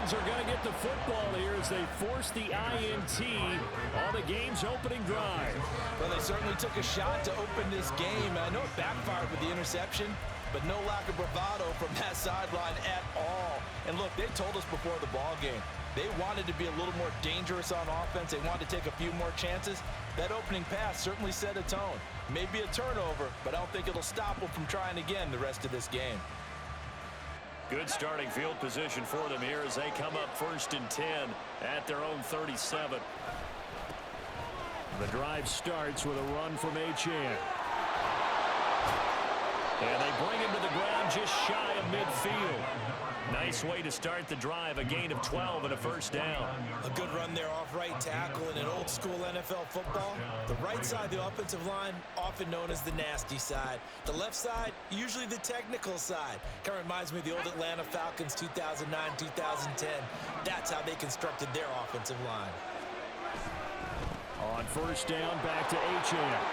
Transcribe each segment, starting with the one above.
Ravens are going to get the football here as they force the INT on the game's opening drive. Well, they certainly took a shot to open this game. I know it backfired with the interception, but no lack of bravado from that sideline at all. And look, they told us before the ball game, they wanted to be a little more dangerous on offense. They wanted to take a few more chances. That opening pass certainly set a tone. Maybe a turnover, but I don't think it'll stop them from trying again the rest of this game. Good starting field position for them here as they come up 1st and 10 at their own 37. The drive starts with a run from Achane. And they bring him to the ground just shy of midfield. Nice way to start the drive, a gain of 12 and a first down. A good run there off right tackle in an old school NFL football. The right side of the offensive line, often known as the nasty side. The left side, usually the technical side. Kind of reminds me of the old Atlanta Falcons 2009, 2010. That's how they constructed their offensive line. On first down, back to Achane.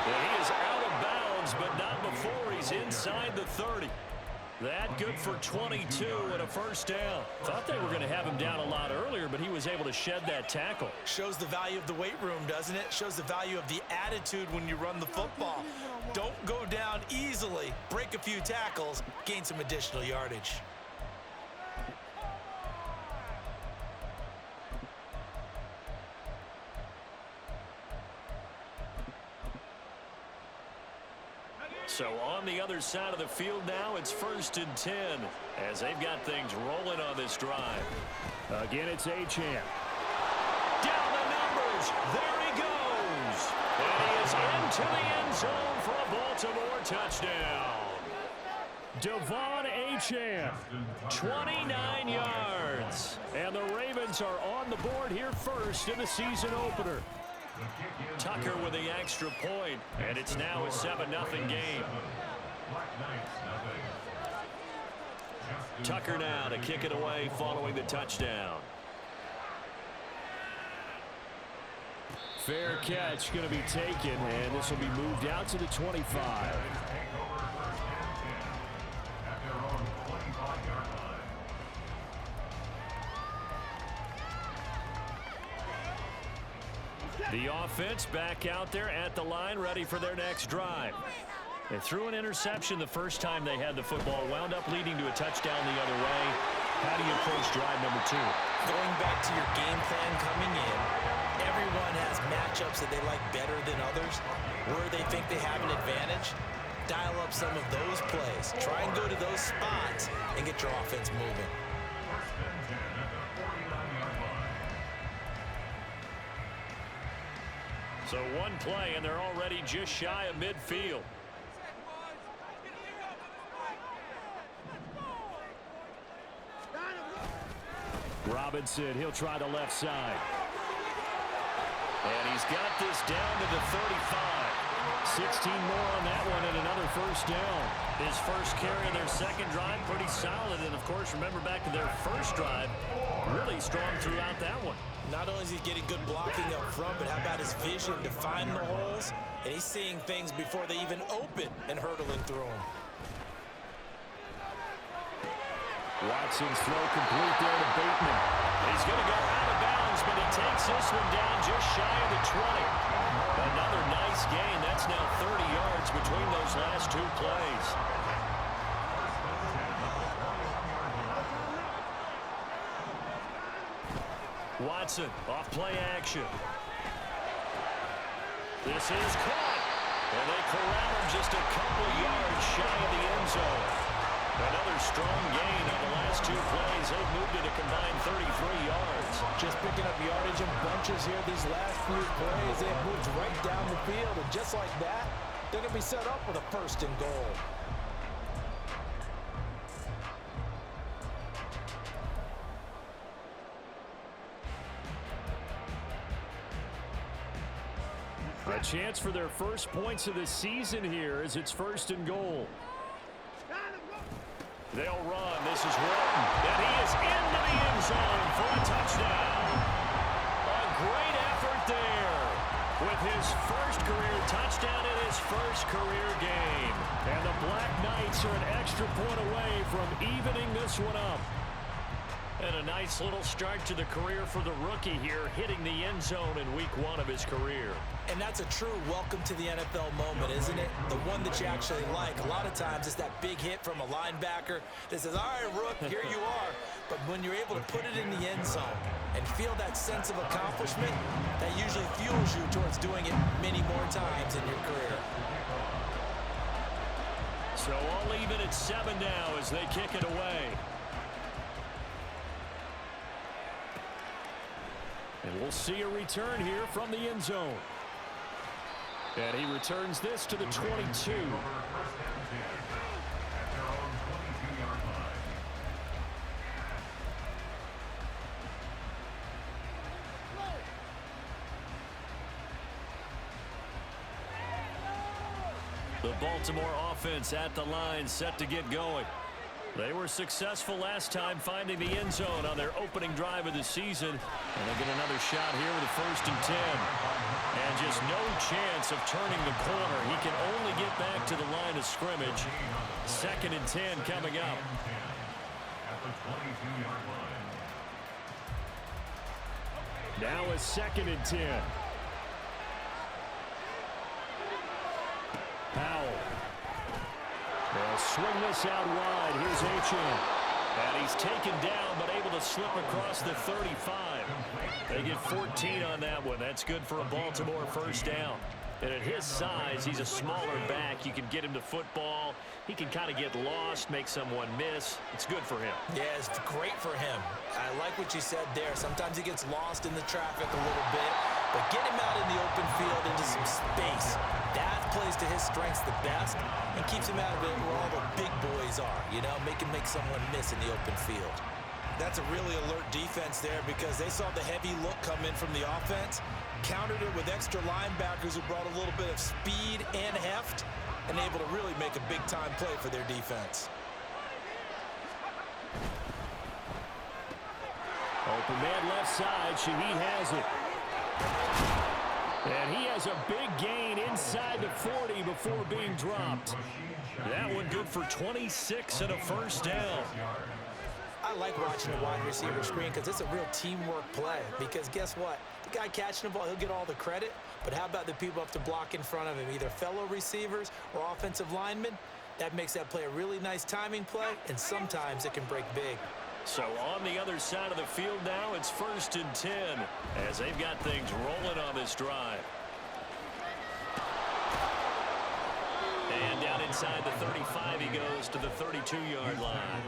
He is out of bounds, but not before he's inside the 30. That good for 22 and a first down. Thought they were going to have him down a lot earlier, but he was able to shed that tackle. Shows the value of the weight room, doesn't it? Shows the value of the attitude when you run the football. Don't go down easily. Break a few tackles. Gain some additional yardage. So on the other side of the field now, it's 1st and 10 as they've got things rolling on this drive. Again, it's Achane. Down the numbers. There he goes. And he is into the end zone for a Baltimore touchdown. Devon Achane, 29 yards. And the Ravens are on the board here first in the season opener. Tucker with the extra point, and it's now a 7-0 game. Tucker now to kick it away following the touchdown. Fair catch going to be taken, and this will be moved out to the 25. The offense back out there at the line, ready for their next drive. They threw an interception the first time they had the football, wound up leading to a touchdown the other way. How do you approach drive number 2? Going back to your game plan coming in, everyone has matchups that they like better than others. Where they think they have an advantage, dial up some of those plays. Try and go to those spots and get your offense moving. So one play, and they're already just shy of midfield. Robinson, he'll try the left side. And he's got this down to the 35. 16 more on that one and another first down. His first carry of their second drive, pretty solid. And, of course, remember back to their first drive, really strong throughout that one. Not only is he getting good blocking up front, but how about his vision to find the holes? And he's seeing things before they even open and hurdling through them. Watson's throw complete there to Bateman. He's going to go out of bounds, but he takes this one down just shy of the 20. Another nice gain. That's now 30 yards between those last two plays. Watson off play action. This is caught. And they corral him just a couple yards shy of the end zone. Another strong gain on the last two plays. They've moved it a combined 33 yards. Just picking up yardage in bunches here these last few plays. They have moved right down the field. And just like that, they're going to be set up with a 1st and goal. A chance for their first points of the season here as it's 1st and goal. They'll run. This is Walton. And he is into the end zone for a touchdown. A great effort there with his first career touchdown in his first career game. And the Black Knights are an extra point away from evening this one up. And a nice little start to the career for the rookie here, hitting the end zone in week 1 of his career. And that's a true welcome to the NFL moment, isn't it? The one that you actually like. A lot of times it's that big hit from a linebacker that says, all right, Rook, here you are. But when you're able to put it in the end zone and feel that sense of accomplishment, that usually fuels you towards doing it many more times in your career. So all even at 7 now as they kick it away. And we'll see a return here from the end zone. And he returns this to the 22. The Baltimore offense at the line, set to get going. They were successful last time finding the end zone on their opening drive of the season. And they get another shot here with a 1st and 10. And just no chance of turning the corner. He can only get back to the line of scrimmage. 2nd and 10 coming up. Now a 2nd and 10. Powell. They'll swing this out wide. Here's Achane. And he's taken down, but able to slip across the 35. They get 14 on that one. That's good for a Baltimore 1st down. And at his size, he's a smaller back. You can get him to football. He can kind of get lost, make someone miss. It's good for him. Yeah, it's great for him. I like what you said there. Sometimes he gets lost in the traffic a little bit. But get him out in the open field into some space. That plays to his strengths the best and keeps him out of it where all the big boys are. You know, make someone miss in the open field. That's a really alert defense there because they saw the heavy look come in from the offense, countered it with extra linebackers who brought a little bit of speed and heft, and able to really make a big-time play for their defense. Open man left side. Shahi has it. And he has a big gain inside the 40 before being dropped. That one good for 26 and a 1st down. I like watching a wide receiver screen because it's a real teamwork play. Because guess what? The guy catching the ball, he'll get all the credit. But how about the people up to block in front of him, either fellow receivers or offensive linemen? That makes that play a really nice timing play, and sometimes it can break big. So on the other side of the field now, it's 1st and 10 as they've got things rolling on this drive. And down inside the 35, he goes to the 32-yard line.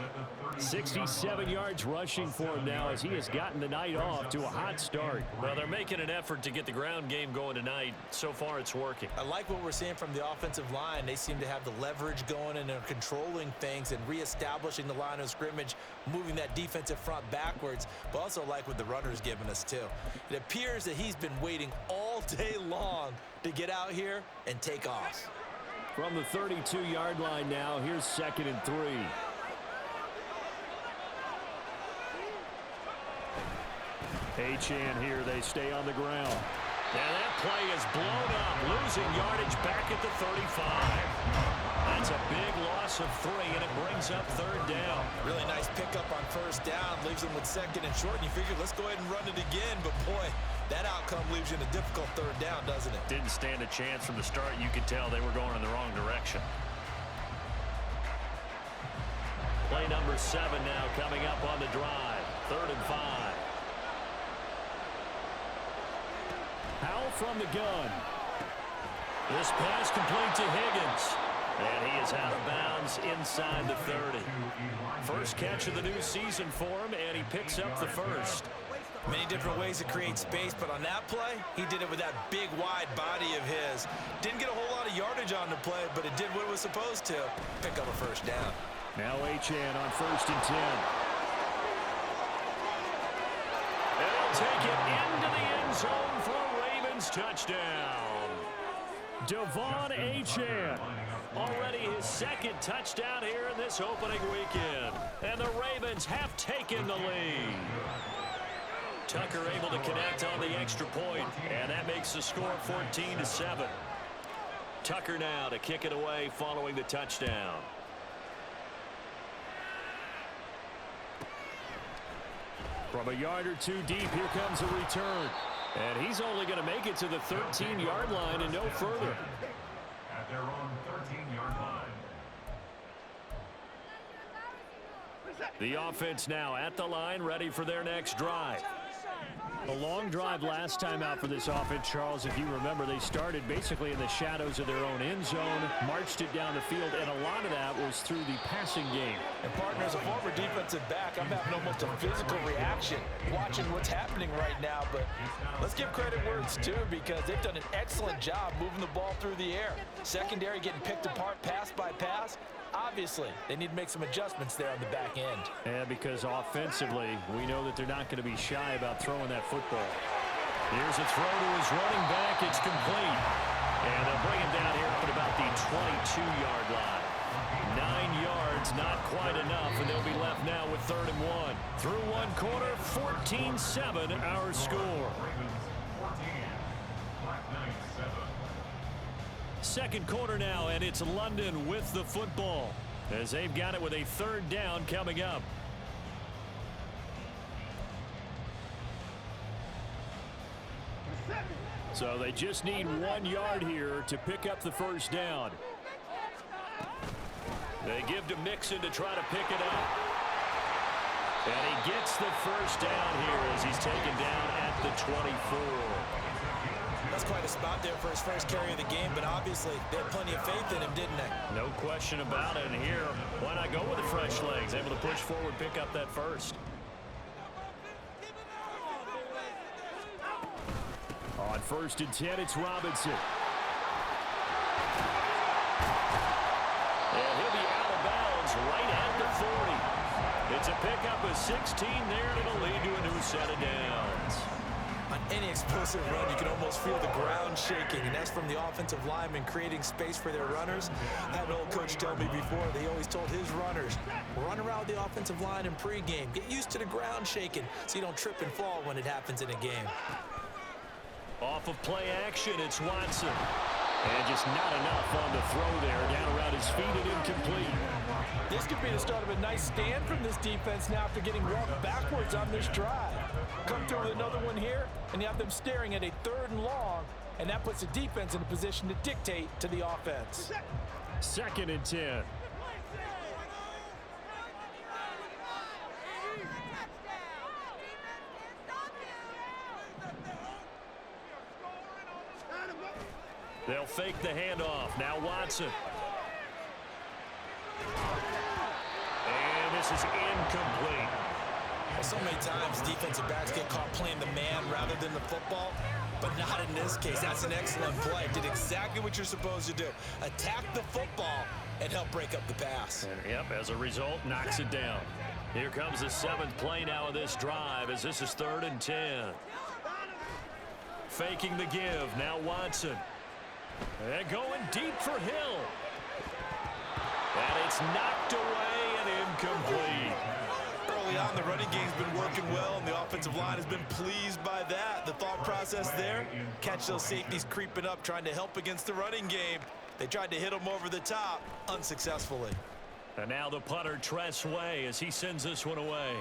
67 yards rushing for him now as he has gotten the night off to a hot start. Well, they're making an effort to get the ground game going tonight. So far, it's working. I like what we're seeing from the offensive line. They seem to have the leverage going and they're controlling things and reestablishing the line of scrimmage, moving that defensive front backwards, but also like what the runner's giving us too. It appears that he's been waiting all day long to get out here and take off. From the 32-yard line now, here's 2nd and 3. Achane here, they stay on the ground. And that play is blown up, losing yardage back at the 35. That's a big loss of 3, and it brings up 3rd down. Really nice pickup on 1st down, leaves them with 2nd and short, and you figure, let's go ahead and run it again, but boy, that outcome leaves you in a difficult 3rd down, doesn't it? Didn't stand a chance from the start. You could tell they were going in the wrong direction. Play number 7 now coming up on the drive. 3rd and 5. Powell from the gun. This pass complete to Higgins. And he is out of bounds inside the 30. First catch of the new season for him, and he picks up the 1st. Many different ways to create space, but on that play, he did it with that big, wide body of his. Didn't get a whole lot of yardage on the play, but it did what it was supposed to. Pick up a 1st down. Now Achane on 1st and 10. And he'll take it into the end zone for a Ravens touchdown. Devon Achane. Already his 2nd touchdown here in this opening weekend. And the Ravens have taken the lead. Tucker able to connect on the extra point, and that makes the score 14-7. Tucker now to kick it away following the touchdown. From a yard or two deep, here comes a return. And he's only going to make it to the 13-yard line and no further. At their own 13-yard line. The offense now at the line, ready for their next drive. A long drive last time out for this offense, Charles. If you remember, they started basically in the shadows of their own end zone, marched it down the field, and a lot of that was through the passing game. And partner, as a former defensive back, I'm having almost a physical reaction watching what's happening right now. But let's give credit where it's due, because they've done an excellent job moving the ball through the air. Secondary getting picked apart pass by pass. Obviously, they need to make some adjustments there on the back end. Yeah, because offensively, we know that they're not going to be shy about throwing that football. Here's a throw to his running back. It's complete. And they'll bring him down here up at about the 22-yard line. 9 yards, not quite enough, and they'll be left now with 3rd and 1. Through one quarter, 14-7 our score. Second quarter now, and it's London with the football as they've got it with a 3rd down coming up. So they just need 1 yard here to pick up the 1st down. They give to Mixon to try to pick it up. And he gets the 1st down here as he's taken down at the 24. That's quite a spot there for his first carry of the game, but obviously they had plenty of faith in him, didn't they? No question about it. And here, why not go with the fresh legs? Able to push forward, pick up that 1st. On 1st and 10, it's Robinson. And he'll be out of bounds right at the 40. It's a pickup of 16 there, and it'll lead to a new set of downs. On any explosive run, you can almost feel the ground shaking, and that's from the offensive linemen creating space for their runners. I had an old coach tell me before, they always told his runners, run around the offensive line in pregame. Get used to the ground shaking so you don't trip and fall when it happens in a game. Off of play action, it's Watson. And just not enough on the throw there. Down around his feet and incomplete. This could be the start of a nice stand from this defense now after getting walked backwards on this drive. Come through with another one here, and you have them staring at a 3rd and long, and that puts the defense in a position to dictate to the offense. 2nd and 10. They'll fake the handoff. Now Watson. And this is incomplete. Well, so many times defensive backs get caught playing the man rather than the football, but not in this case. That's an excellent play. Did exactly what you're supposed to do. Attack the football and help break up the pass. And, yep, as a result, knocks it down. Here comes the 7th play now of this drive as this is 3rd and 10. Faking the give. Now Watson. And going deep for Hill. And it's knocked away and incomplete. Early on, the running game's been working well, and the offensive line has been pleased by that. The thought process there, catch those safeties creeping up, trying to help against the running game. They tried to hit them over the top, unsuccessfully. And now the punter, Tress Way, as he sends this one away.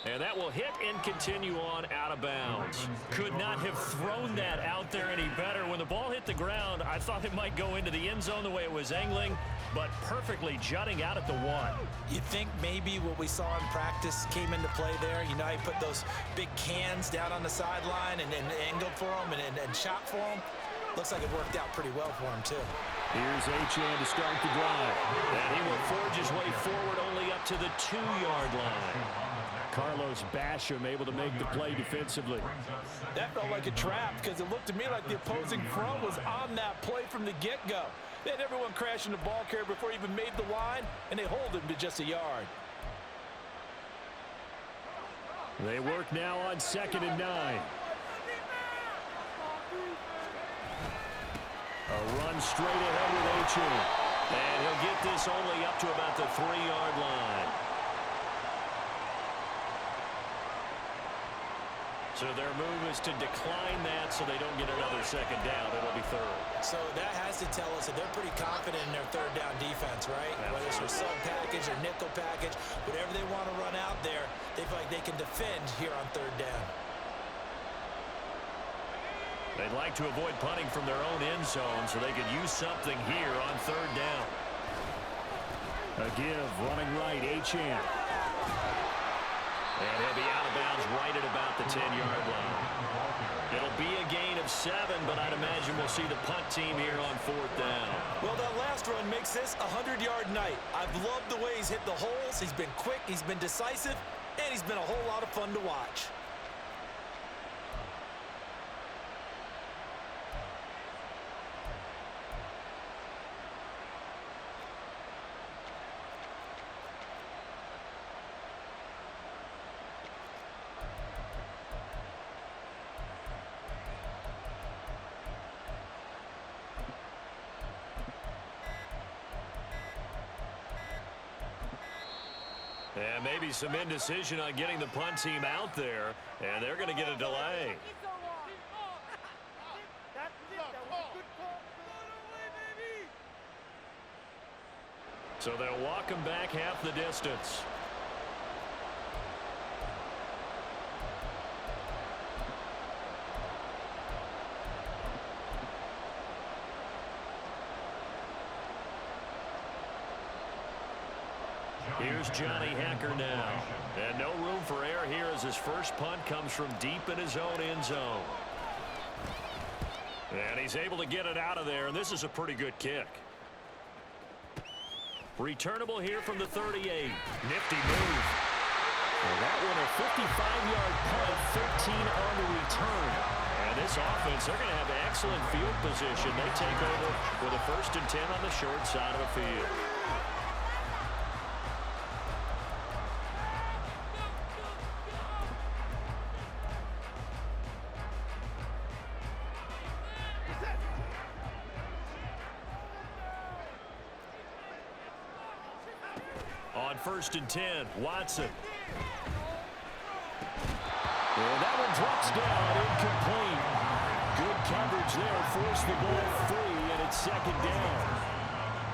And that will hit and continue on out of bounds. Could not have thrown that out there any better. When the ball hit the ground, I thought it might go into the end zone the way it was angling, but perfectly jutting out at the 1. You think maybe what we saw in practice came into play there? You know, he put those big cans down on the sideline and angled for them and shot for them. Looks like it worked out pretty well for him, too. Here's Achane to start the drive. And he will forge his way forward only up to the 2-yard line. Carlos Basham able to make the play defensively. That felt like a trap because it looked to me like the opposing front was on that play from the get-go. They had everyone crashing the ball carrier before he even made the line, and they hold him to just a yard. They work now on 2nd and 9. A run straight ahead with Achane. And he'll get this only up to about the 3-yard line. So their move is to decline that so they don't get another 2nd down. It'll be 3rd. So that has to tell us that they're pretty confident in their 3rd down defense, right? Absolutely. Whether it's a sub package or nickel package, whatever they want to run out there, They feel like they can defend here on third down. They'd like to avoid punting from their own end zone so they could use something here on third down. A give, running right, Achane. And he'll be out of bounds right at about the 10-yard line. It'll be a gain of 7, but I'd imagine we'll see the punt team here on fourth down. Well, that last run makes this a 100-yard night. I've loved the way he's hit the holes. He's been quick, he's been decisive, and he's been a whole lot of fun to watch. And maybe some indecision on getting the punt team out there, and they're going to get a delay. So they'll walk him back half the distance. Here's Johnny Hacker now. And no room for error here as his first punt comes from deep in his own end zone. And he's able to get it out of there, and this is a pretty good kick. Returnable here from the 38. Nifty move. Well, that one a 55-yard punt, 13 on the return. And this offense, they're going to have excellent field position. They take over with a 1st and 10 on the short side of the field. On 1st and 10, Watson. And that one drops down, incomplete. Good coverage there, forced the ball free, and it's 2nd down.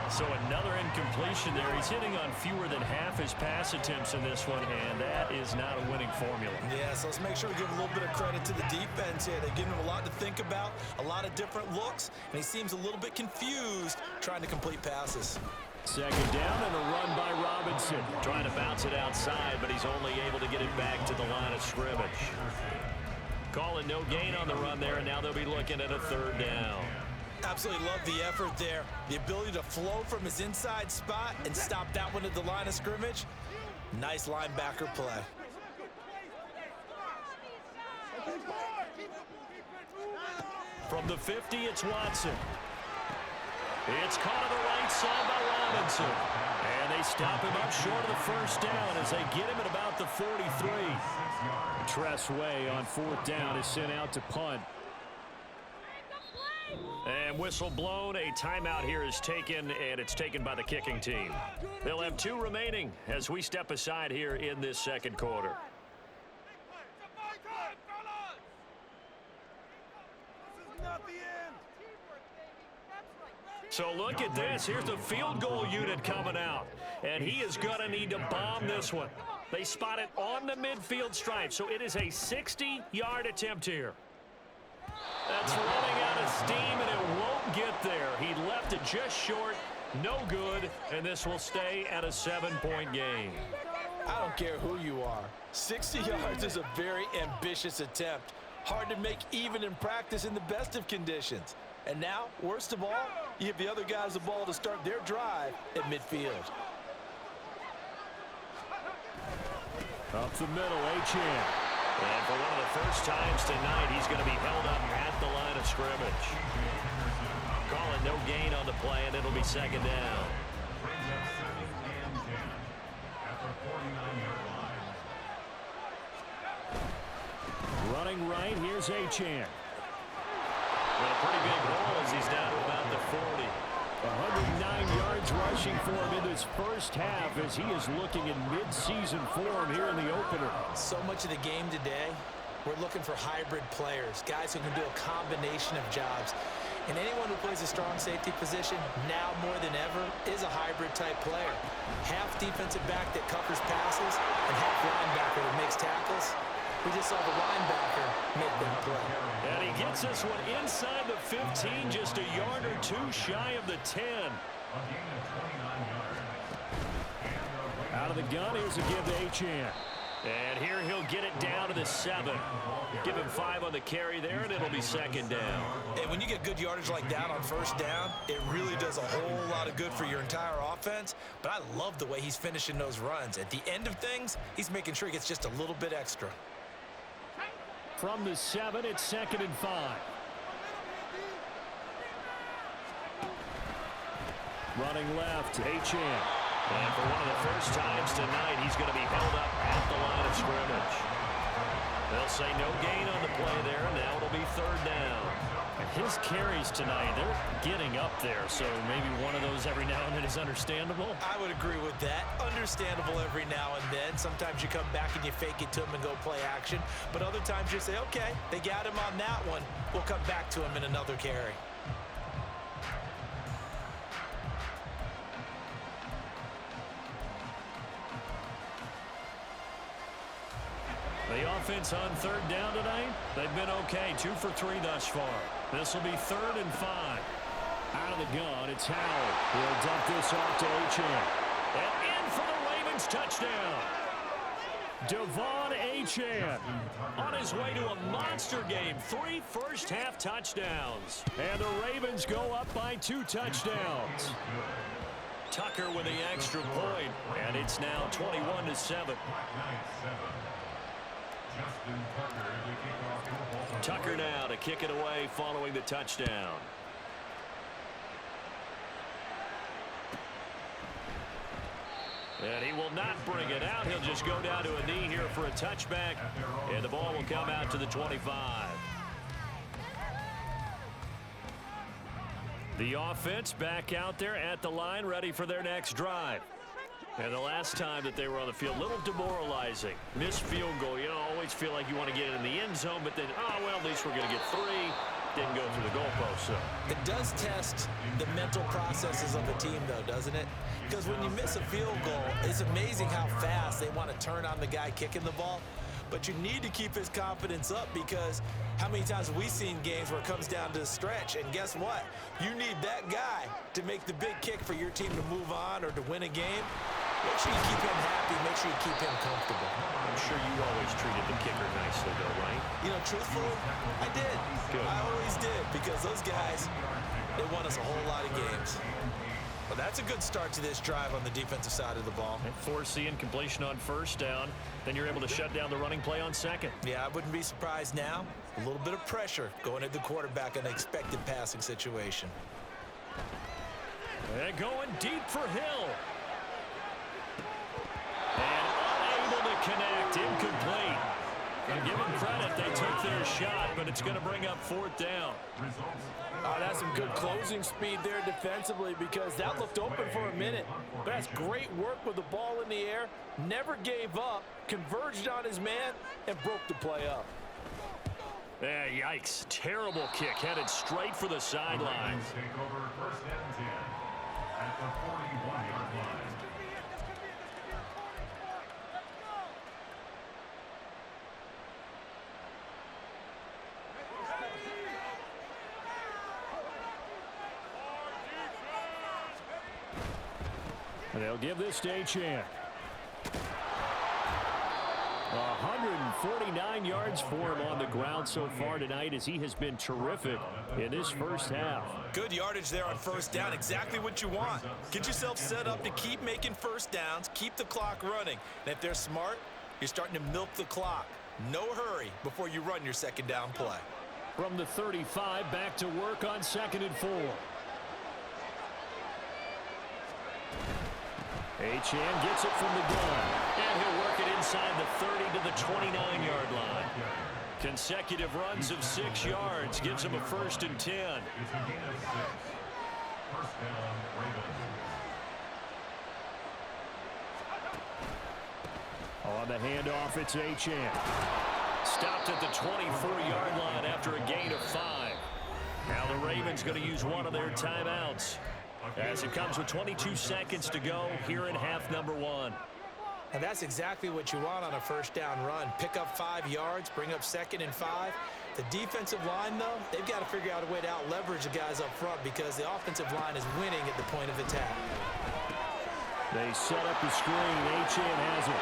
So another incompletion there. He's hitting on fewer than half his pass attempts in this one, and that is not a winning formula. Yeah, so let's make sure we give a little bit of credit to the defense here. They've given him a lot to think about, a lot of different looks, and he seems a little bit confused trying to complete passes. 2nd down and a run by Robinson. Trying to bounce it outside, but he's only able to get it back to the line of scrimmage. Calling no gain on the run there, and now they'll be looking at a 3rd down. Absolutely love the effort there. The ability to flow from his inside spot and stop that one at the line of scrimmage. Nice linebacker play. From the 50, it's Watson. It's caught on the right side by Robinson. And they stop him up short of the 1st down as they get him at about the 43. Tressway on 4th down is sent out to punt. And whistle blown. A timeout here is taken, and it's taken by the kicking team. They'll have 2 remaining as we step aside here in this 2nd quarter. So look at this. Here's the field goal unit coming out. And he is going to need to bomb this one. They spot it on the midfield stripe. So it is a 60-yard attempt here. That's running out of steam, and it won't get there. He left it just short. No good. And this will stay at a 7-point game. I don't care who you are. 60 yards is a very ambitious attempt. Hard to make even in practice in the best of conditions. And now, worst of all, you give the other guys the ball to start their drive at midfield. Up the middle, Achane. And for one of the first times tonight, he's going to be held up at the line of scrimmage. Calling no gain on the play, and it'll be 2nd down. Brings up 2nd and 10 at the 49-yard line. Running right, here's Achane. With a pretty big hole as he's down to about the 40. 109 yards rushing for him in this first half as he is looking in mid-season form here in the opener. So much of the game today, we're looking for hybrid players, guys who can do a combination of jobs. And anyone who plays a strong safety position, now more than ever, is a hybrid type player. Half defensive back that covers passes, and half linebacker that saw the linebacker make that play. And he gets this one inside the 15, just a yard or two shy of the 10. Out of the gun, here's a give to Achane. And here he'll get it down to the 7. Give him 5 on the carry there, and it'll be second down. And when you get good yardage like that on first down, it really does a whole lot of good for your entire offense. But I love the way he's finishing those runs. At the end of things, he's making sure he gets just a little bit extra. From the 7, it's second and 5. Running left, Achane. And for one of the first times tonight, he's going to be held up at the line of scrimmage. They'll say no gain on the play there. Now it'll be third down. His carries tonight, they're getting up there, so maybe one of those every now and then is understandable. I would agree with that. Understandable every now and then. Sometimes you come back and you fake it to him and go play action. But other times you say, okay, they got him on that one. We'll come back to him in another carry. The offense on third down tonight, they've been okay. 2 for 3 thus far. This will be third and 5. Out of the gun, it's Howard. He'll dump this off to Achane. And in for the Ravens touchdown. Devon Achane. On his way to a monster game. 3 first-half touchdowns. And the Ravens go up by 2 touchdowns. Tucker with the extra point. And it's now 21-7. Tucker now to kick it away following the touchdown. And he will not bring it out. He'll just go down to a knee here for a touchback. And the ball will come out to the 25. The offense back out there at the line, ready for their next drive. And the last time that they were on the field, a little demoralizing. Missed field goal. You know, always feel like you want to get it in the end zone, but then, oh, well, at least we're going to get 3. Didn't go through the goalpost, so. It does test the mental processes of a team, though, doesn't it? Because when you miss a field goal, it's amazing how fast they want to turn on the guy kicking the ball. But you need to keep his confidence up, because how many times have we seen games where it comes down to a stretch, and guess what? You need that guy to make the big kick for your team to move on or to win a game. Make sure you keep him happy. Make sure you keep him comfortable. I'm sure you always treated the kicker nicely, though, right? You know, truthfully, I did. Good. I always did, because those guys, they won us a whole lot of games. Well, that's a good start to this drive on the defensive side of the ball. And force the incompletion on first down. Then you're able to shut down the running play on second. Yeah, I wouldn't be surprised now. A little bit of pressure going at the quarterback in an expected passing situation. And going deep for Hill. And unable to connect, incomplete. And give them credit, they took their shot, but it's going to bring up fourth down. That's some good closing speed there defensively, because that looked open for a minute. But that's great work with the ball in the air. Never gave up, converged on his man, and broke the play up. Yeah, yikes. Terrible kick, headed straight for the sideline. Take over first and 10 at the 41-yard line. And they'll give this to Achane. 149 yards for him on the ground so far tonight, as he has been terrific in this first half. Good yardage there on first down. Exactly what you want. Get yourself set up to keep making first downs, keep the clock running. And if they're smart, you're starting to milk the clock. No hurry before you run your second down play. From the 35, back to work on second and 4. Achane gets it from the gun. And he'll work it inside the 30 to the 29-yard line. Consecutive runs of 6 yards gives him a first and 10. It's a gain of 6. First down, Ravens. On the handoff, it's Achane. Stopped at the 24-yard line after a gain of 5. Now the Ravens going to use one of their timeouts, as it comes with 22 seconds to go here in half number 1. And that's exactly what you want on a first down run. Pick up 5 yards, bring up 2nd and 5. The defensive line, though, they've got to figure out a way to out-leverage the guys up front because the offensive line is winning at the point of attack. They set up the screen. Achane has it.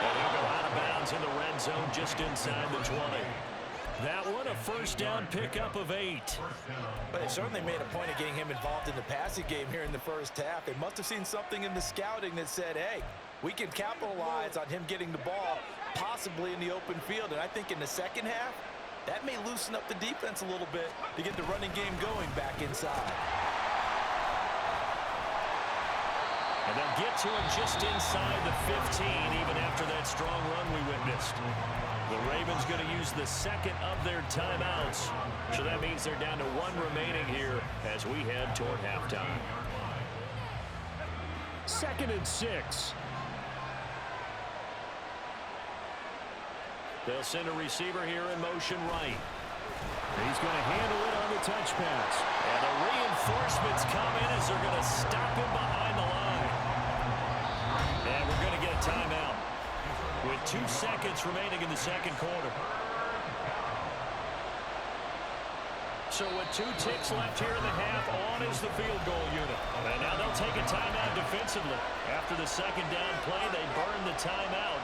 And he'll go out of bounds in the red zone just inside the 20. That one, a first down pickup of 8. But they certainly made a point of getting him involved in the passing game here in the first half. They must have seen something in the scouting that said, hey, we can capitalize on him getting the ball possibly in the open field. And I think in the second half, that may loosen up the defense a little bit to get the running game going back inside. And they'll get to him just inside the 15, even after that strong run we witnessed. The Ravens going to use the second of their timeouts. So that means they're down to 1 remaining here as we head toward halftime. 2nd and 6. They'll send a receiver here in motion right. He's going to handle it on the touch pass. And the reinforcements come in as they're going to stop him behind the line. And we're going to get a timeout with 2 seconds remaining in the second quarter. So with 2 ticks left here in the half, on is the field goal unit. And now they'll take a timeout defensively. After the second down play, they burn the timeout,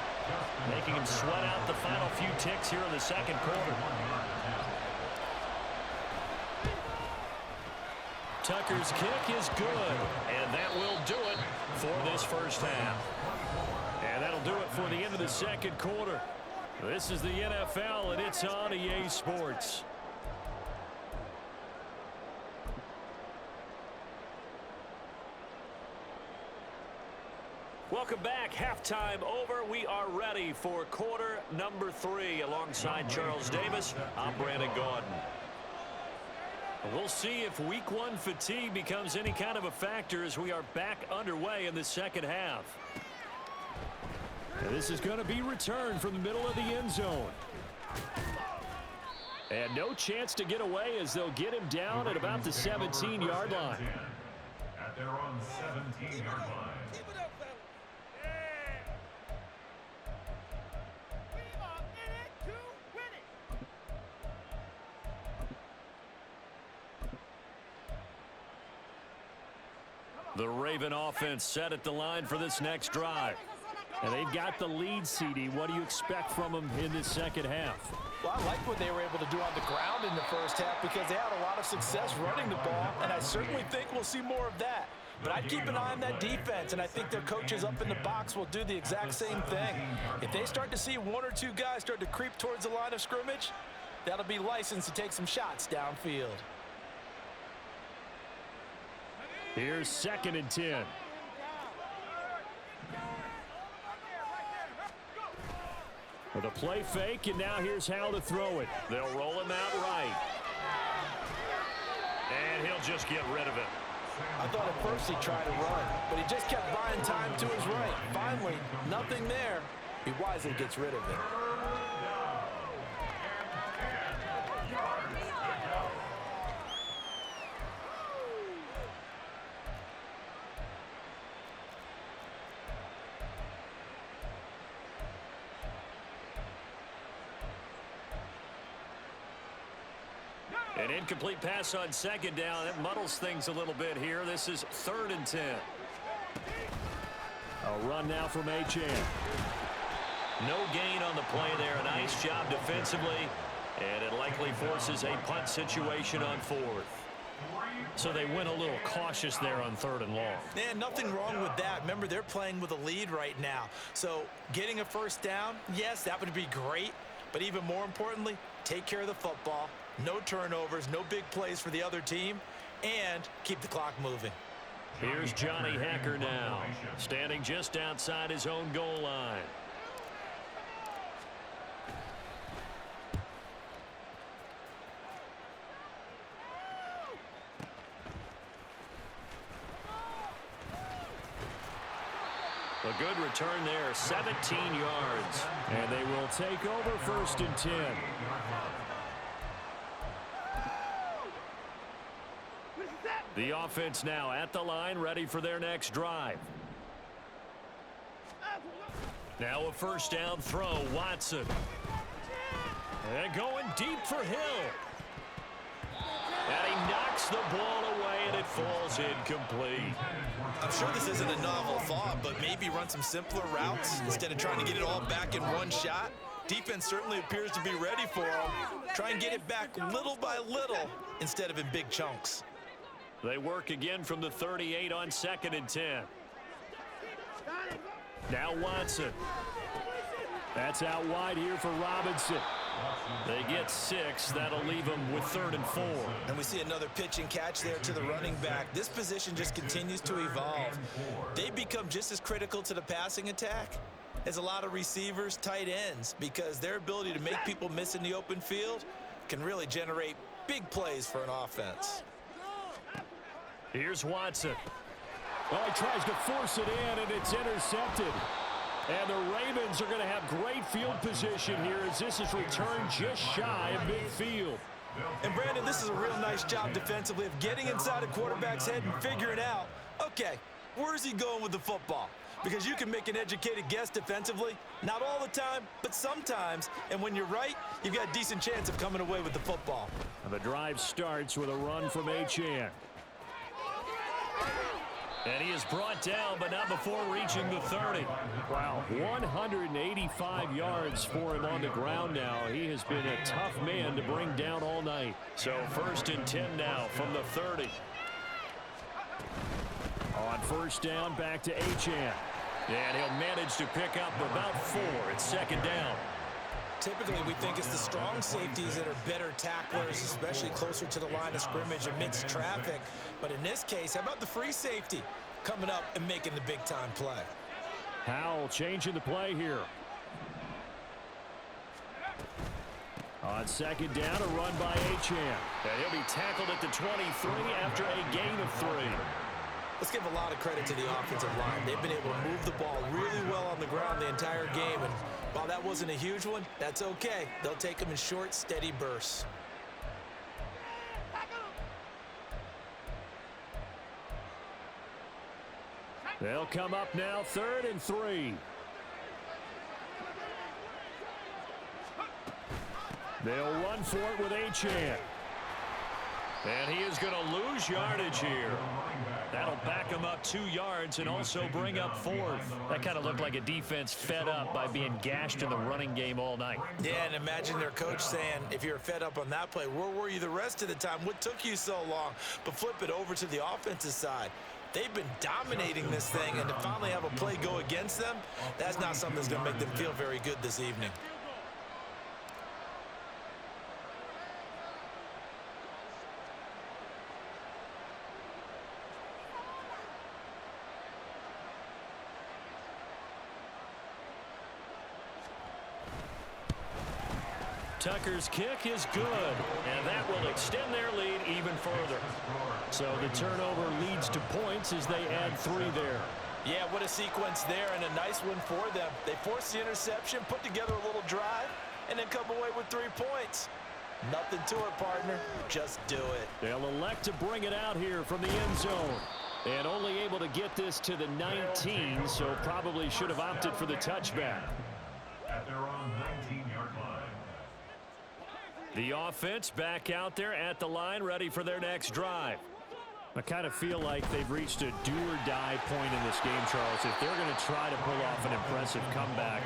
making them sweat out the final few ticks here in the second quarter. Tucker's kick is good, and that will do it for this first half. And that'll do it for the end of the second quarter. This is the NFL, and it's on EA Sports. Welcome back. Halftime over. We are ready for quarter number 3. Alongside Charles Davis, I'm Brandon Gaudin. We'll see if week 1 fatigue becomes any kind of a factor as we are back underway in the second half. And this is going to be returned from the middle of the end zone. And no chance to get away as they'll get him down at about the 17-yard line. At their own 17-yard line. The Raven offense set at the line for this next drive. And they've got the lead, CD. What do you expect from them in this second half? Well, I like what they were able to do on the ground in the first half because they had a lot of success running the ball, and I certainly think we'll see more of that. But I'd keep an eye on that defense, and I think their coaches up in the box will do the exact same thing. If they start to see 1 or 2 guys start to creep towards the line of scrimmage, that'll be licensed to take some shots downfield. Here's 2nd and 10. With a play fake, and now here's how to throw it. They'll roll him out right. And he'll just get rid of it. I thought at first he tried to run, but he just kept buying time to his right. Finally, nothing there. He wisely gets rid of it. An incomplete pass on second down. It muddles things a little bit here. This is 3rd and 10. A run now from Achane. No gain on the play there. A nice job defensively. And it likely forces a punt situation on 4th. So they went a little cautious there on 3rd and long. Man, nothing wrong with that. Remember, they're playing with a lead right now. So getting a first down, yes, that would be great. But even more importantly, take care of the football. No turnovers, no big plays for the other team, and keep the clock moving. Here's Johnny Hacker now, standing just outside his own goal line. A good return there, 17 yards. And they will take over 1st and 10. The offense now at the line, ready for their next drive. Now a first down throw, Watson. And going deep for Hill. And he knocks the ball away, and it falls incomplete. I'm sure this isn't a novel thought, but maybe run some simpler routes instead of trying to get it all back in one shot. Defense certainly appears to be ready for him. Try and get it back little by little instead of in big chunks. They work again from the 38 on 2nd and 10. Now Watson. That's out wide here for Robinson. They get 6. That'll leave them with 3rd and 4. And we see another pitch and catch there to the running back. This position just continues to evolve. They become just as critical to the passing attack as a lot of receivers, tight ends, because their ability to make people miss in the open field can really generate big plays for an offense. Here's Watson. Well, he tries to force it in, and it's intercepted. And the Ravens are going to have great field position here as this is returned just shy of midfield. And, Brandon, this is a real nice job defensively of getting inside a quarterback's head and figuring out, okay, where's he going with the football? Because you can make an educated guess defensively, not all the time, but sometimes. And when you're right, you've got a decent chance of coming away with the football. And the drive starts with a run from Achane. And he is brought down, but not before reaching the 30. Wow, 185 yards for him on the ground now. He has been a tough man to bring down all night. So 1st and 10 now from the 30. On first down, back to Achane. And he'll manage to pick up about 4 at 2nd down. Typically, we think it's the strong safeties that are better tacklers, especially closer to the line of scrimmage amidst traffic. But in this case, how about the free safety coming up and making the big-time play? Howell changing the play here. On 2nd down, a run by Achane. And he'll be tackled at the 23 after a gain of 3. Let's give a lot of credit to the offensive line. They've been able to move the ball really well on the ground the entire game. And while that wasn't a huge one, that's okay. They'll take them in short, steady bursts. They'll come up now, 3rd and 3. They'll run for it with Achane. And he is going to lose yardage here. That'll back him up 2 yards and also bring up 4th. That kind of looked like a defense fed up by being gashed in the running game all night. Yeah, and imagine their coach saying, if you're fed up on that play, where were you the rest of the time? What took you so long? But flip it over to the offensive side. They've been dominating this thing, and to finally have a play go against them, that's not something that's going to make them feel very good this evening. Tucker's kick is good, and that will extend their lead even further. So the turnover leads to points as they add 3 there. Yeah, what a sequence there, and a nice one for them. They forced the interception, put together a little drive, and then come away with 3 points. Nothing to it, partner. Just do it. They'll elect to bring it out here from the end zone. And only able to get this to the 19, so probably should have opted for the touchback. At their own 19-yard line. The offense back out there at the line, ready for their next drive. I kind of feel like they've reached a do-or-die point in this game, Charles. If they're going to try to pull off an impressive comeback,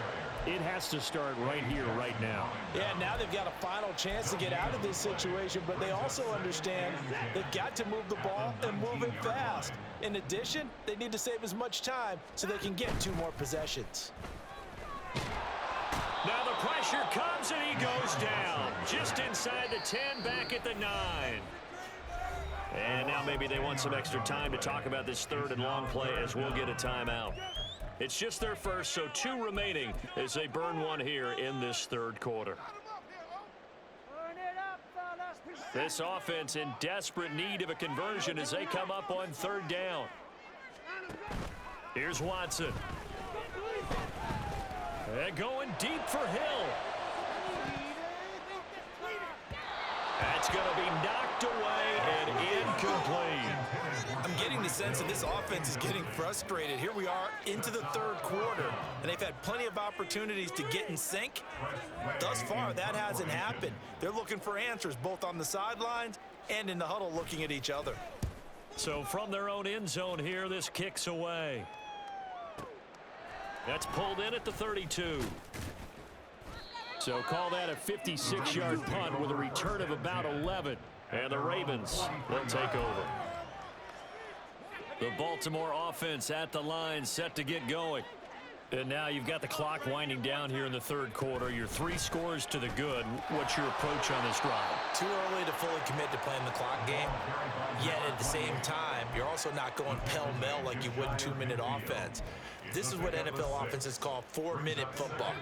it has to start right here, right now. Yeah, now they've got a final chance to get out of this situation, but they also understand they've got to move the ball and move it fast. In addition, they need to save as much time so they can get 2 more possessions. Now the pressure comes and he goes down. Just inside the 10, back at the 9. And now maybe they want some extra time to talk about this 3rd and long play as we'll get a timeout. It's just their first, so 2 remaining as they burn 1 here in this 3rd quarter. This offense in desperate need of a conversion as they come up on 3rd down. Here's Watson. And going deep for Hill. That's going to be knocked away and incomplete. I'm getting the sense that this offense is getting frustrated. Here we are into the third quarter, and they've had plenty of opportunities to get in sync. Thus far, that hasn't happened. They're looking for answers both on the sidelines and in the huddle looking at each other. So from their own end zone here, this kicks away. That's pulled in at the 32. So call that a 56-yard punt with a return of about 11. And the Ravens will take over. The Baltimore offense at the line, set to get going. And now you've got the clock winding down here in the third quarter. You're 3 scores to the good. What's your approach on this drive? Too early to fully commit to playing the clock game. Yet at the same time, you're also not going pell-mell like you would 2-minute offense. This is what NFL offenses call 4-minute football.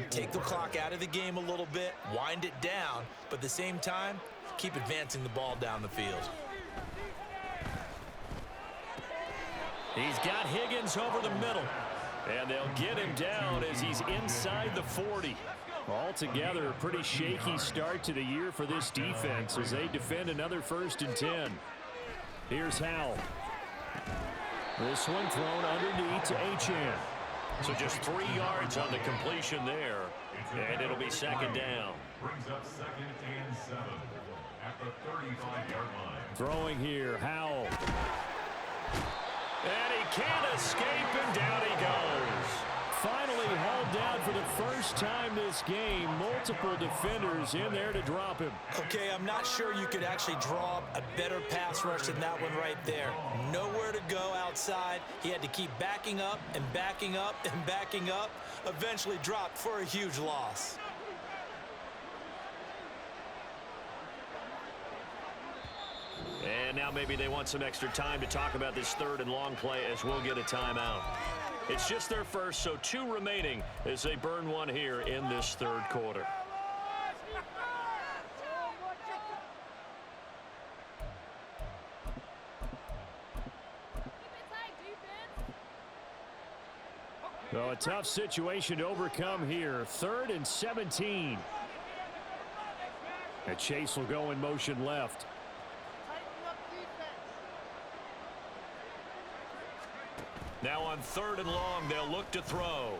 Take the clock out of the game a little bit, wind it down, but at the same time, keep advancing the ball down the field. He's got Higgins over the middle. And they'll get him down as he's inside the 40. Altogether, a pretty shaky start to the year for this defense as they defend another 1st and 10. Here's Howell. This one thrown underneath to Achane. So just 3 yards on the completion there. And it'll be 2nd down. Brings up 2nd and 7 at the 35-yard line. Throwing here, Howell. And he can't escape, and down he goes. Finally hauled down for the first time this game. Multiple defenders in there to drop him. Okay, I'm not sure you could actually draw a better pass rush than that one right there. Nowhere to go outside. He had to keep backing up and backing up and backing up. Eventually dropped for a huge loss. And now maybe they want some extra time to talk about this 3rd and long play as we'll get a timeout. It's just their first, so 2 remaining as they burn one here in this 3rd quarter. So a tough situation to overcome here. 3rd and 17. And Chase will go in motion left. Now on 3rd and long, they'll look to throw.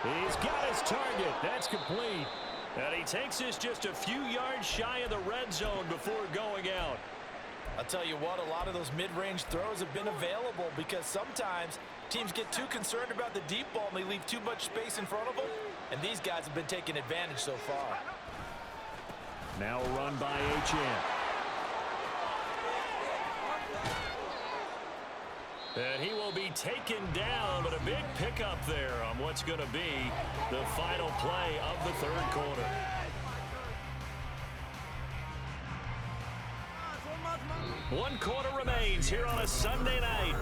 He's got his target. That's complete. And he takes this just a few yards shy of the red zone before going out. I'll tell you what, a lot of those mid-range throws have been available because sometimes teams get too concerned about the deep ball and they leave too much space in front of them. And these guys have been taking advantage so far. Now a run by Achane. And he will be taken down, but a big pickup there on what's going to be the final play of the 3rd quarter. One quarter remains here on a Sunday night.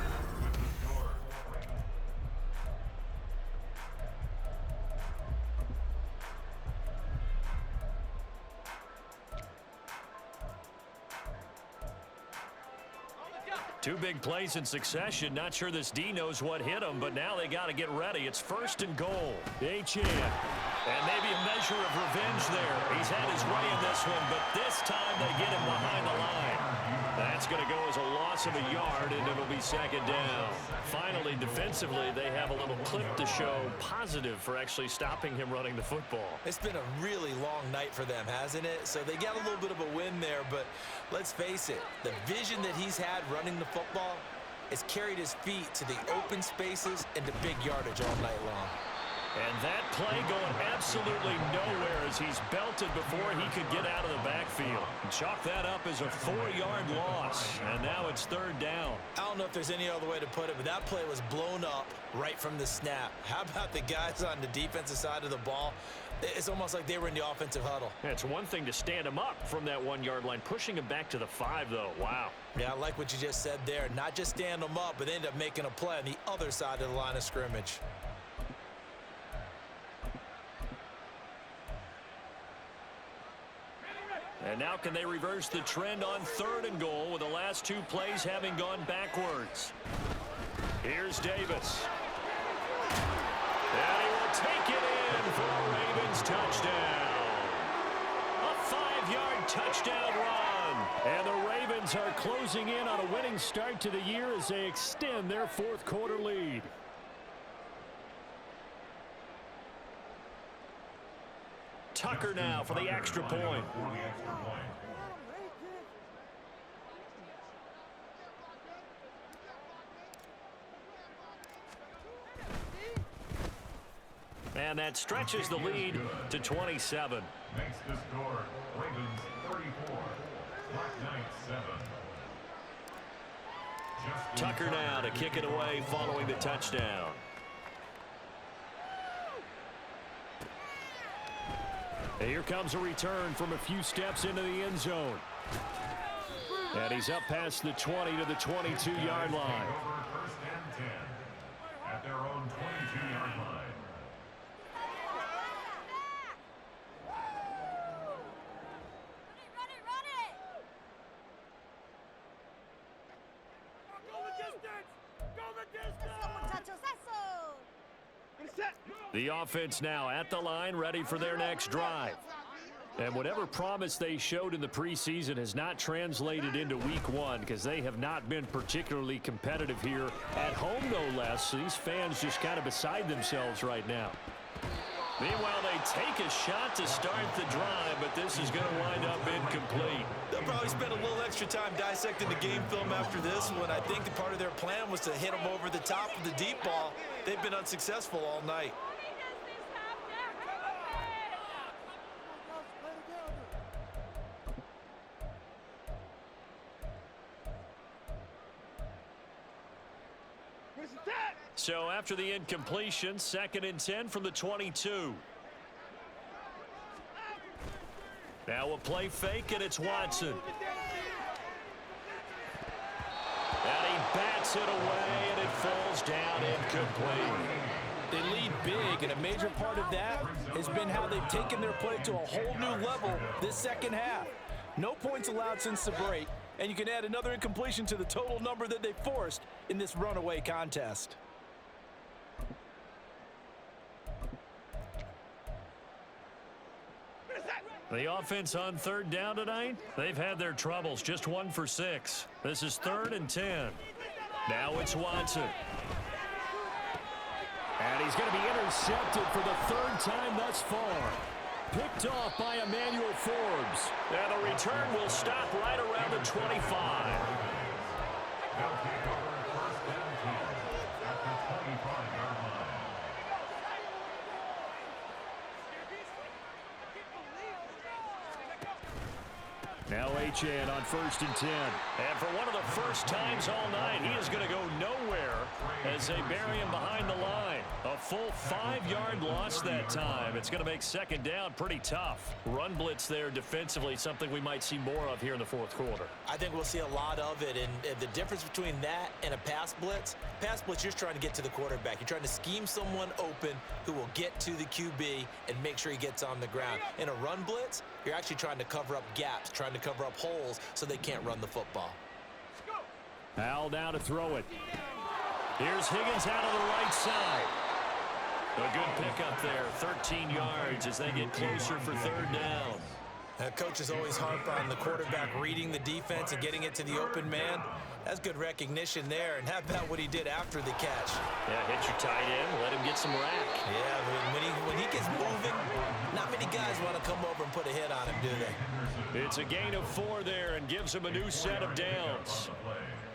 Two big plays in succession. Not sure this D knows what hit him, but now they got to get ready. It's 1st and goal. Achane. And maybe a measure of revenge there. He's had his way in this one, but this time they get him behind the line. That's going to go as a loss of a yard, and it'll be 2nd down. Finally, defensively, they have a little clip to show positive for actually stopping him running the football. It's been a really long night for them, hasn't it? So they got a little bit of a win there, but let's face it, the vision that he's had running the football has carried his feet to the open spaces and to big yardage all night long. And that play going absolutely nowhere as he's belted before he could get out of the backfield. Chalk that up as a 4-yard loss, and now it's 3rd down. I don't know if there's any other way to put it, but that play was blown up right from the snap. How about the guys on the defensive side of the ball? It's almost like they were in the offensive huddle. Yeah, it's one thing to stand him up from that 1-yard line. Pushing him back to the 5, though. Wow. Yeah, I like what you just said there. Not just stand them up, but end up making a play on the other side of the line of scrimmage. And now can they reverse the trend on 3rd and goal with the last 2 plays having gone backwards? Here's Davis. And he will take it in for a Ravens touchdown. A 5-yard touchdown run. And the Ravens are closing in on a winning start to the year as they extend their fourth quarter lead. Tucker now for the extra point. And that stretches the lead to 27. Makes the score Ravens 34, Black Knights 7. Tucker now to kick it away following the touchdown. And here comes a return from a few steps into the end zone. And he's up past the 20 to the 22-yard line. First and 10 at their own 22-yard line. The offense now at the line, ready for their next drive. And whatever promise they showed in the preseason has not translated into week one because they have not been particularly competitive here at home, no less. So these fans just kind of beside themselves right now. Meanwhile, they take a shot to start the drive, but this is going to wind up incomplete. They'll probably spend a little extra time dissecting the game film after this one. I think the part of their plan was to hit them over the top of the deep ball. They've been unsuccessful all night. So after the incompletion, 2nd and 10 from the 22. Now a play fake, and it's Watson. And he bats it away, and it falls down incomplete. They lead big, and a major part of that has been how they've taken their play to a whole new level this second half. No points allowed since the break, and you can add another incompletion to the total number that they forced in this runaway contest. The offense on 3rd down tonight, they've had their troubles, just 1 for 6. This is 3rd and 10. Now it's Watson. And he's going to be intercepted for the 3rd time thus far. Picked off by Emmanuel Forbes. And the return will stop right around the 25. They'll take over first and 10 at the 25-yard line. Now Achane on 1st and 10. And for one of the first times all night, he is going to go nowhere as they bury him behind the line. A full 5-yard loss that time. It's going to make 2nd down pretty tough. Run blitz there defensively, something we might see more of here in the 4th quarter. I think we'll see a lot of it, and the difference between that and a pass blitz, you're just trying to get to the quarterback. You're trying to scheme someone open who will get to the QB and make sure he gets on the ground. In a run blitz, you're actually trying to cover up gaps, trying to cover up holes so they can't run the football. Al now to throw it. Here's Higgins out of the right side. A good pickup there, 13 yards as they get closer for 3rd down. Coaches always harp on the quarterback reading the defense and getting it to the open man. That's good recognition there. And how about what he did after the catch? Yeah, hit your tight end, let him get some rack. Yeah, when he gets moving, not many guys want to come over and put a hit on him, do they? It's a gain of 4 there and gives him a new set of downs.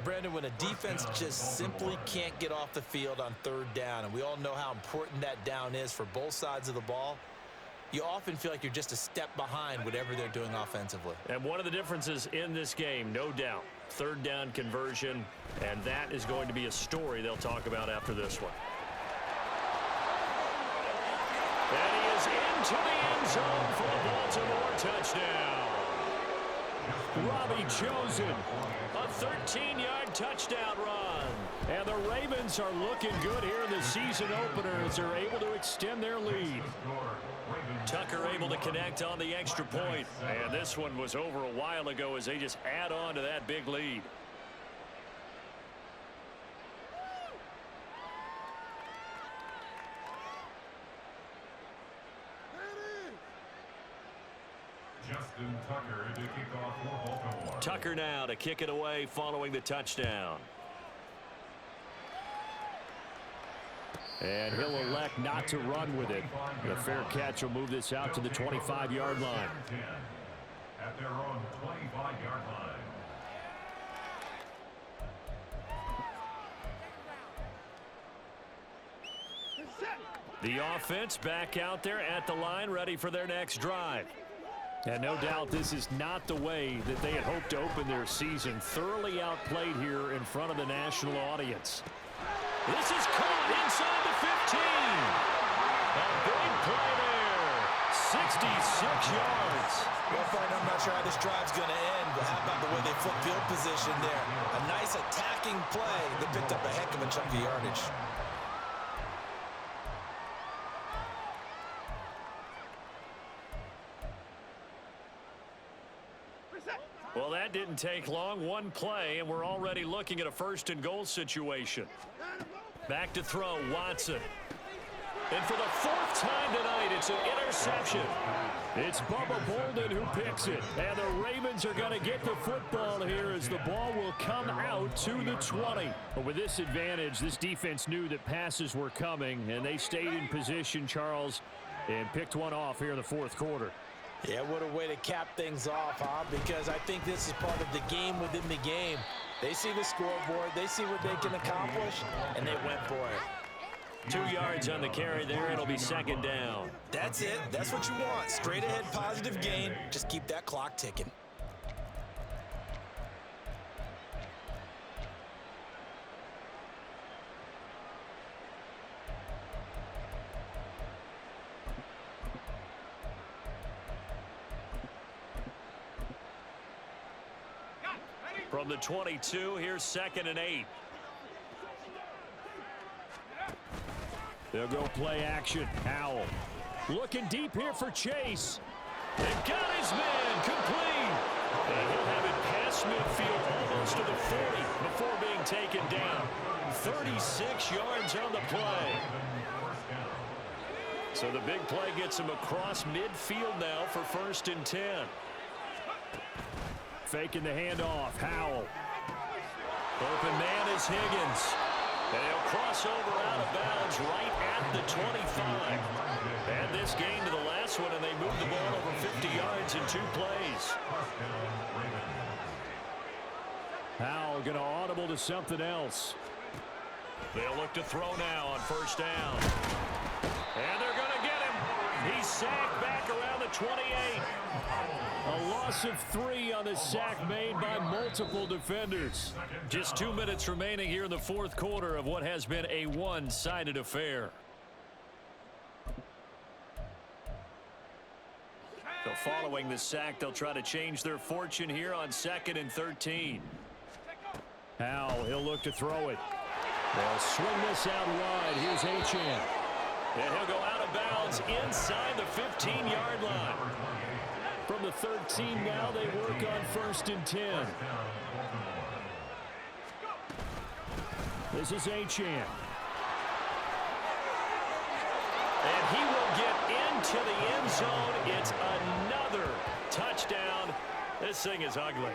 Brandon, when a defense just simply can't get off the field on 3rd down, and we all know how important that down is for both sides of the ball, you often feel like you're just a step behind whatever they're doing offensively. And one of the differences in this game, no doubt, 3rd down conversion, and that is going to be a story they'll talk about after this one. And he is into the end zone for a Baltimore touchdown. Robbie Chosen. A 13-yard touchdown run. And the Ravens are looking good here in the season opener as they're able to extend their lead. Tucker able to connect on the extra point. And this one was over a while ago as they just add on to that big lead. Justin Tucker to kick off for Baltimore. Tucker now to kick it away following the touchdown. And he'll elect not to run with it. The fair catch will move this out to the 25-yard line. At their own 25-yard line. The offense back out there at the line, ready for their next drive. And no doubt this is not the way that they had hoped to open their season. Thoroughly outplayed here in front of the national audience. This is caught inside the 15. A big play there. 66 yards. Well, Frank, I'm not sure how this drive's going to end, but how about the way they flip field position there? A nice attacking play that picked up a heck of a chunk of yardage. Well, that didn't take long. One play, and we're already looking at a first-and-goal situation. Back to throw, Watson. And for the fourth time tonight, it's an interception. It's Bubba Bolden who picks it. And the Ravens are going to get the football here as the ball will come out to the 20. But with this advantage, this defense knew that passes were coming, and they stayed in position, Charles, and picked one off here in the fourth quarter. Yeah, what a way to cap things off, huh? Because I think this is part of the game within the game. They see the scoreboard, they see what they can accomplish, and they went for it. 2 yards on the carry there. It'll be second down. That's it. That's what you want. Straight ahead positive gain. Just keep that clock ticking. From the 22, here's 2nd and 8. They'll go play action. Howell looking deep here for Chase. They've got his man complete. And he'll have it past midfield almost to the 40 before being taken down. 36 yards on the play. So the big play gets him across midfield now for 1st and 10. Faking the handoff. Howell. Open man is Higgins. And he'll cross over out of bounds right at the 25. Add this game to the last one, and they move the ball over 50 yards in 2 plays. Howell going to audible to something else. They'll look to throw now on 1st down. And they're going to get him. He's sacked back around the 28. A loss of 3 on the sack made by multiple defenders. Just 2 minutes remaining here in the fourth quarter of what has been a one-sided affair. So following the sack, they'll try to change their fortune here on 2nd and 13. Howell, he'll look to throw it. They'll swing this out wide. Here's Achane. And he'll go out of bounds inside the 15-yard line. From the 13 now, they work on 1st and 10. This is Achane. And he will get into the end zone. It's another touchdown. This thing is ugly.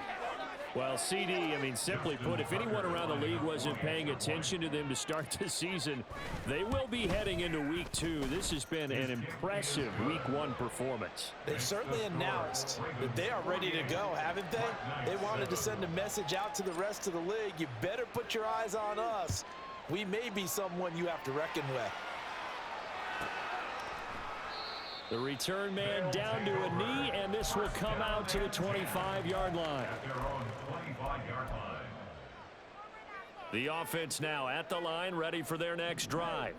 Well, CD, I mean, simply put, if anyone around the league wasn't paying attention to them to start the season, they will be heading into week 2. This has been an impressive week 1 performance. They've certainly announced that they are ready to go, haven't they? They wanted to send a message out to the rest of the league. You better put your eyes on us. We may be someone you have to reckon with. The return man down to a knee, and this will come out to the 25-yard line. The offense now at the line, ready for their next drive.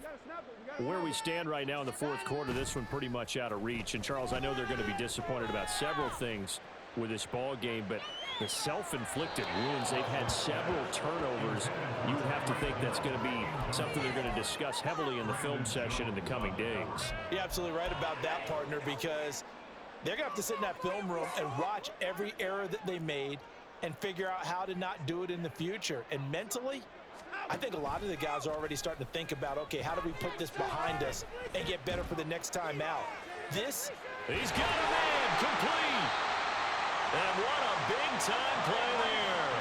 Where we stand right now in the fourth quarter, this one pretty much out of reach. And, Charles, I know they're going to be disappointed about several things with this ball game, but the self-inflicted wounds, they've had several turnovers. You would have to think that's going to be something they're going to discuss heavily in the film session in the coming days. You're absolutely right about that, partner, because they're going to have to sit in that film room and watch every error that they made and figure out how to not do it in the future. And mentally, I think a lot of the guys are already starting to think about, okay, how do we put this behind us and get better for the next time out? This He's got a man complete. And what a big-time play there.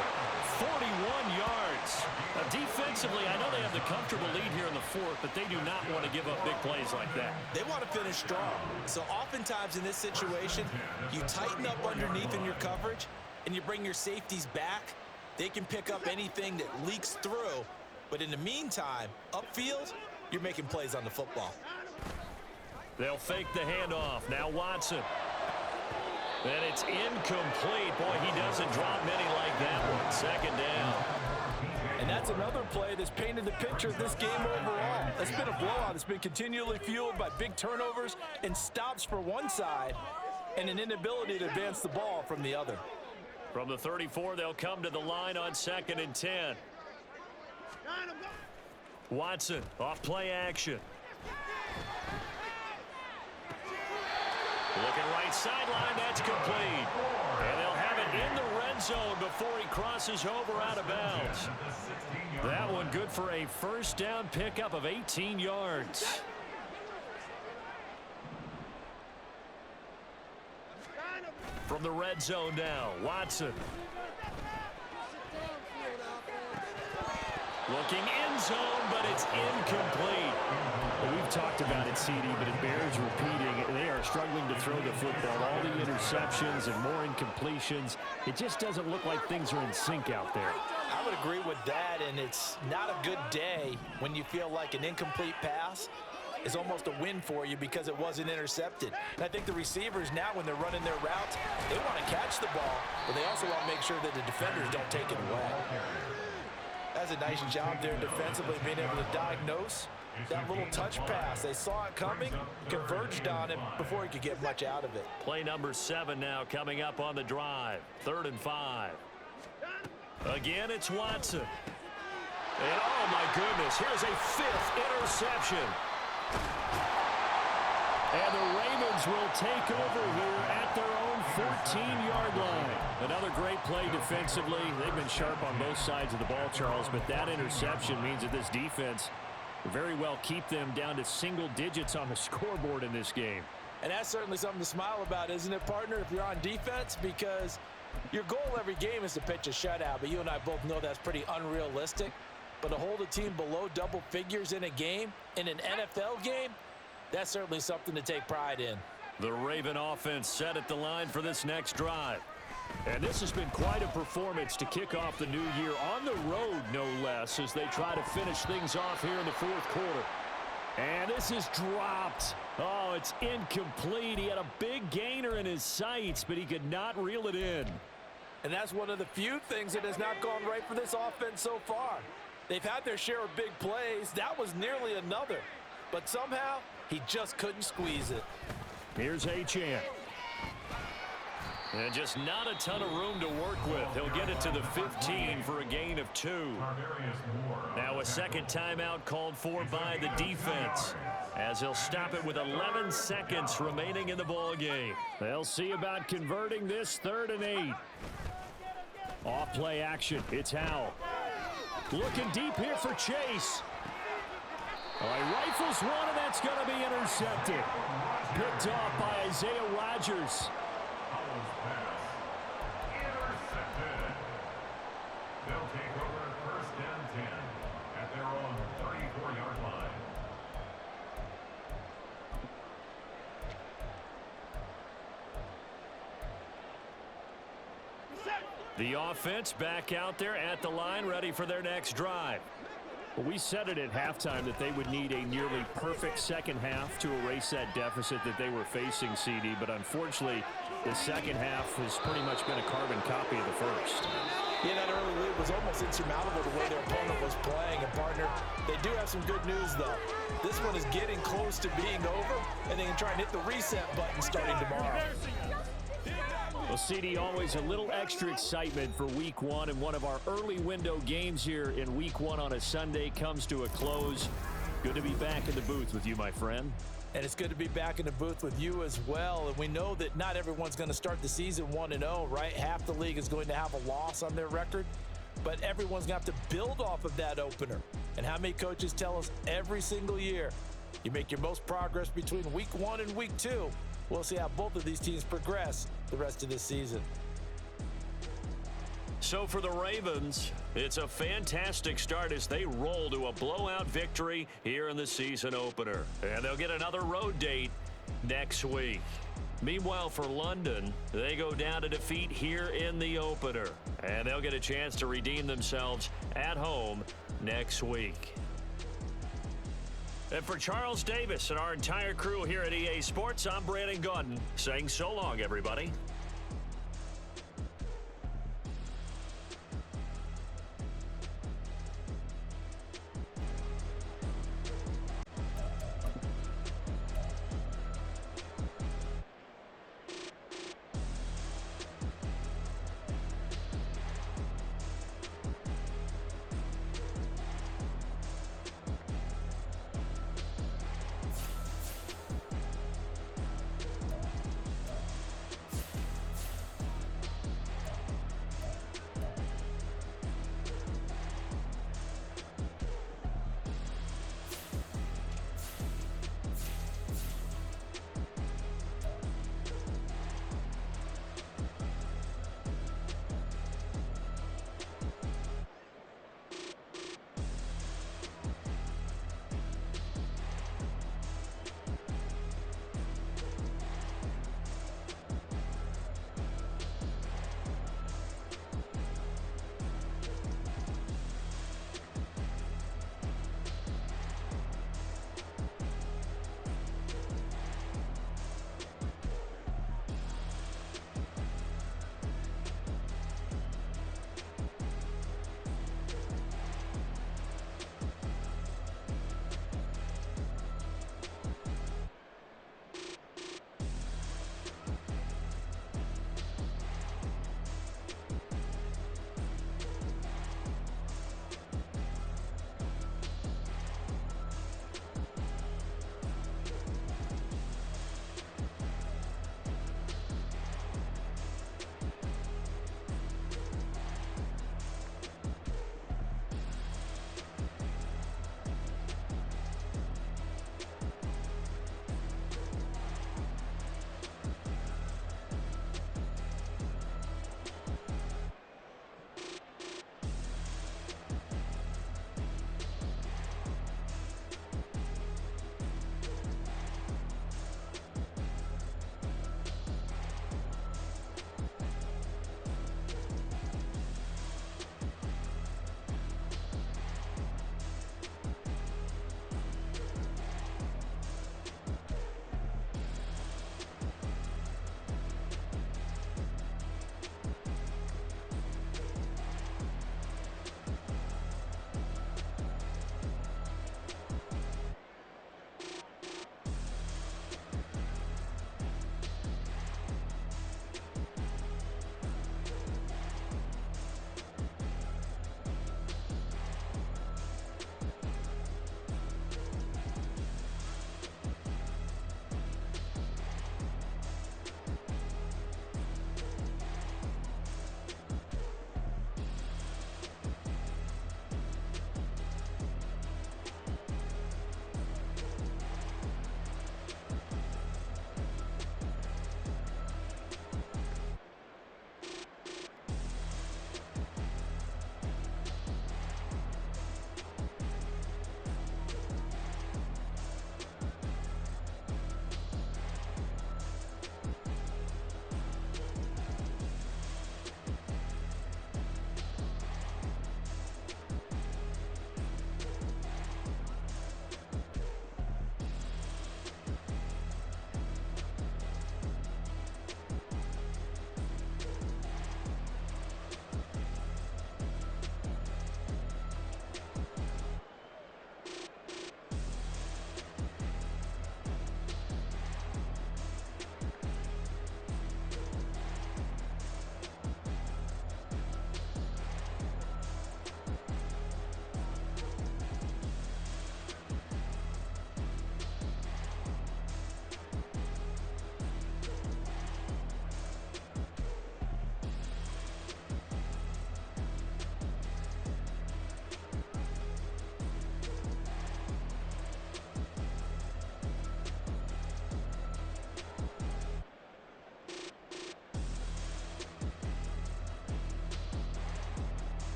41 yards. Now, defensively, I know they have the comfortable lead here in the fourth, but they do not want to give up big plays like that. They want to finish strong. So oftentimes in this situation, you tighten up underneath in your coverage, and you bring your safeties back. They can pick up anything that leaks through. But in the meantime, upfield, you're making plays on the football. They'll fake the handoff. Now Watson. And it's incomplete. Boy, he doesn't drop many like that one. Second down. And that's another play that's painted the picture of this game overall. It's been a blowout. It's been continually fueled by big turnovers and stops for one side and an inability to advance the ball from the other. From the 34, they'll come to the line on 2nd and 10. Watson off play action. Looking right sideline, that's complete. And they'll have it in the red zone before he crosses over out of bounds. That one good for a first down pickup of 18 yards. From the red zone now, Watson. Looking end zone, but it's incomplete. Well, we've talked about it, CD, but it bears repeating. They are struggling to throw the football. All the interceptions and more incompletions. It just doesn't look like things are in sync out there. I would agree with that, and it's not a good day when you feel like an incomplete pass is almost a win for you because it wasn't intercepted. And I think the receivers now, when they're running their routes, they want to catch the ball, but they also want to make sure that the defenders don't take it away. That's a nice job there defensively, being able to diagnose that little touch pass. They saw it coming, converged on it before he could get much out of it. Play number 7 now coming up on the drive. 3rd and 5. Again, it's Watson. And oh my goodness, here's a 5th interception. And the Ravens will take over here at their own 14-yard line. Another great play defensively. They've been sharp on both sides of the ball, Charles, but that interception means that this defense very well keep them down to single digits on the scoreboard in this game. And that's certainly something to smile about, isn't it, partner, if you're on defense? Because your goal every game is to pitch a shutout, but you and I both know that's pretty unrealistic. But to hold a team below double figures in a game, in an NFL game, that's certainly something to take pride in. The Raven offense set at the line for this next drive. And this has been quite a performance to kick off the new year on the road, no less, as they try to finish things off here in the 4th quarter. And this is dropped. Oh, it's incomplete. He had a big gainer in his sights, but he could not reel it in. And that's one of the few things that has not gone right for this offense so far. They've had their share of big plays. That was nearly another. But somehow, he just couldn't squeeze it. Here's Achane. And just not a ton of room to work with. He'll get it to the 15 for a gain of 2. Now a second timeout called for by the defense, as he'll stop it with 11 seconds remaining in the ball game. They'll see about converting this 3rd and 8. Off play action. It's Howell. Looking deep here for Chase. He rifles one, and that's going to be intercepted. Picked off by Isaiah Rodgers. They'll take over 1st and 10 at their own 34-yard line. The offense back out there at the line, ready for their next drive. Well, we said it at halftime that they would need a nearly perfect second half to erase that deficit that they were facing, CD. But unfortunately, the second half has pretty much been a carbon copy of the first. Yeah, that early lead was almost insurmountable the way their opponent was playing. And, partner, they do have some good news, though. This one is getting close to being over, and they can try and hit the reset button starting tomorrow. Well, CD, always a little extra excitement for Week 1, and one of our early window games here in Week 1 on a Sunday comes to a close. Good to be back in the booth with you, my friend. And it's good to be back in the booth with you as well. And we know that not everyone's going to start the season 1-0, right? Half the league is going to have a loss on their record, but everyone's going to have to build off of that opener. And how many coaches tell us every single year, You make your most progress between week 1 and week 2. We'll see how both of these teams progress the rest of this season. So for the Ravens, it's a fantastic start as they roll to a blowout victory here in the season opener. And they'll get another road date next week. Meanwhile, for London, they go down to defeat here in the opener. And they'll get a chance to redeem themselves at home next week. And for Charles Davis and our entire crew here at EA Sports, I'm Brandon Gaudin saying so long, everybody.